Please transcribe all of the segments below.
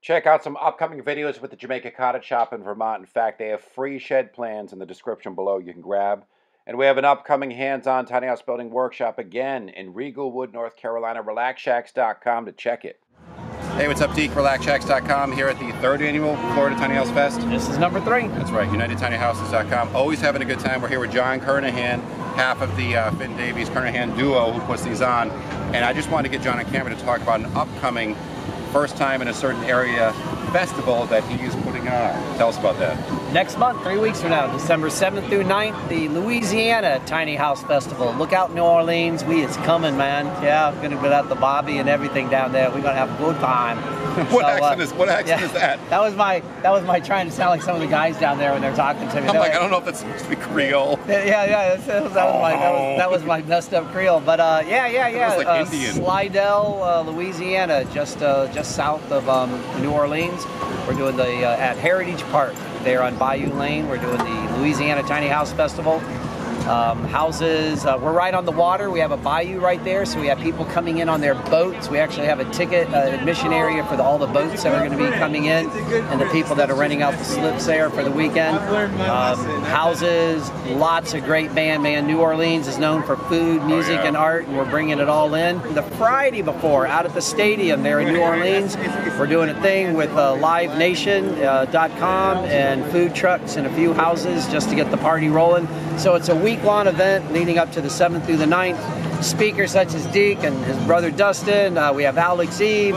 Check out some upcoming videos with the Jamaica Cottage Shop in Vermont. In fact, they have free shed plans in the description below you can grab. And we have an upcoming hands-on tiny house building workshop again in Riegelwood, North Carolina. RelaxShacks.com to check it. Hey, what's up, Deek? RelaxShacks.com here at the 3rd Annual Florida Tiny House Fest. This is number 3. That's right, UnitedTinyHouses.com. Always having a good time. We're here with John Kernohan, half of the Finn Davies Kernohan duo who puts these on. And I just wanted to get John on camera to talk about an upcoming first time in a certain area festival that he is putting on. Tell us about that. Next month, 3 weeks from now, December 7th through 9th, the Louisiana Tiny House Festival. Look out, New Orleans. It's coming, man. Yeah, I'm going to get out the Bobby and everything down there. We're going to have a good time. What accent is that? That was my trying to sound like some of the guys down there when they're talking to me. I'm like, I don't know if that's supposed to be Creole. That was my messed up Creole. But yeah. It was like Indian. Slidell, Louisiana, just south of New Orleans. We're doing the at Heritage Park there on Bayou Lane. We're doing the Louisiana Tiny House Festival. Houses, we're right on the water. We have a bayou right there, so we have people coming in on their boats. We actually have a ticket admission area for all the boats that are going to be coming in, and the people that are renting out the slips there for the weekend. Houses, lots of great band, man. New Orleans is known for food, music, and art, and we're bringing it all in. The Friday before, out at the stadium there in New Orleans, we're doing a thing with LiveNation.com and food trucks and a few houses just to get the party rolling. So it's a week-long event leading up to the 7th through the 9th. Speakers such as Deek and his brother Dustin. We have Alex Eve,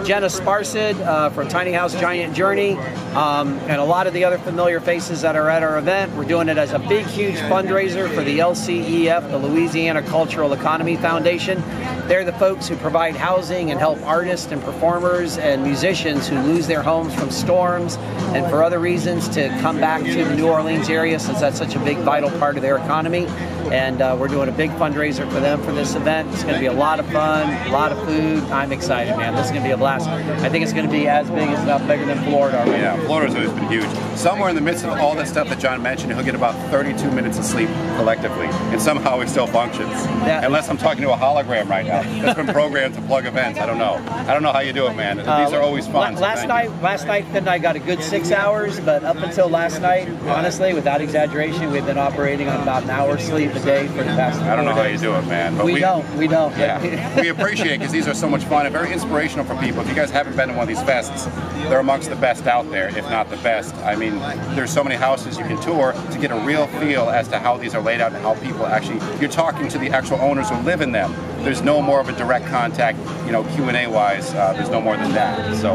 Jenna Sparsid from Tiny House Giant Journey, and a lot of the other familiar faces that are at our event. We're doing it as a big, huge fundraiser for the LCEF, the Louisiana Cultural Economy Foundation. They're the folks who provide housing and help artists and performers and musicians who lose their homes from storms and for other reasons to come back to the New Orleans area, since that's such a big, vital part of their economy. And we're doing a big fundraiser for them for this event. It's going to be a lot of fun, a lot of food. I'm excited, man. This is going to be a blast. I think it's going to be as big, if not bigger than Florida already. Yeah, Florida's always been huge. Somewhere in the midst of all that stuff that John mentioned, he'll get about 32 minutes of sleep collectively, and somehow he still functions. Yeah. Unless I'm talking to a hologram right now that's been programmed to plug events. I don't know. I don't know how you do it, man. These are always fun. Last night, Finn and I got a good 6 hours, but up until last night, honestly, without exaggeration, we've been operating on about an hour's sleep a day for the past 4 days. I don't know how you do it, man. But we don't. Yeah, we appreciate it because these are so much fun and very inspirational for people. If you guys haven't been to one of these fests, they're amongst the best out there, if not the best. I mean, there's so many houses you can tour to get a real feel as to how these are laid out and how people actually, you're talking to the actual owners who live in them. There's no more of a direct contact, Q&A wise, there's no more than that. So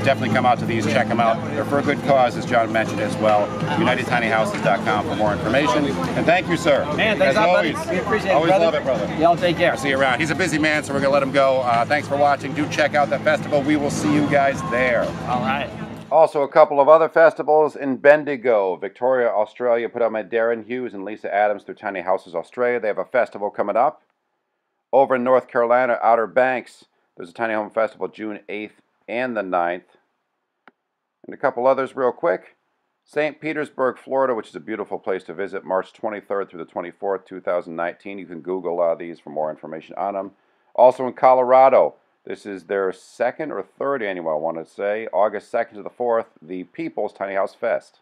definitely come out to these, check them out. They're for a good cause, as John mentioned as well. UnitedTinyHouses.com for more information. And thank you, sir. Man, thanks, as always. Buddy. We appreciate it, always brother. love it, brother. Y'all take care. I'll see you around. He's a busy man, so we're going to let him go. Thanks for watching. Do check out that festival. We will see you guys there. All right. Also, a couple of other festivals in Bendigo, Victoria, Australia, put on by Darren Hughes and Lisa Adams through Tiny Houses Australia. They have a festival coming up. Over in North Carolina, Outer Banks, there's a Tiny Home Festival June 8th and the 9th. And a couple others real quick. St. Petersburg, Florida, which is a beautiful place to visit, March 23rd through the 24th, 2019. You can Google these for more information on them. Also in Colorado, this is their 2nd or 3rd annual, I want to say, August 2nd to the 4th, the People's Tiny House Fest.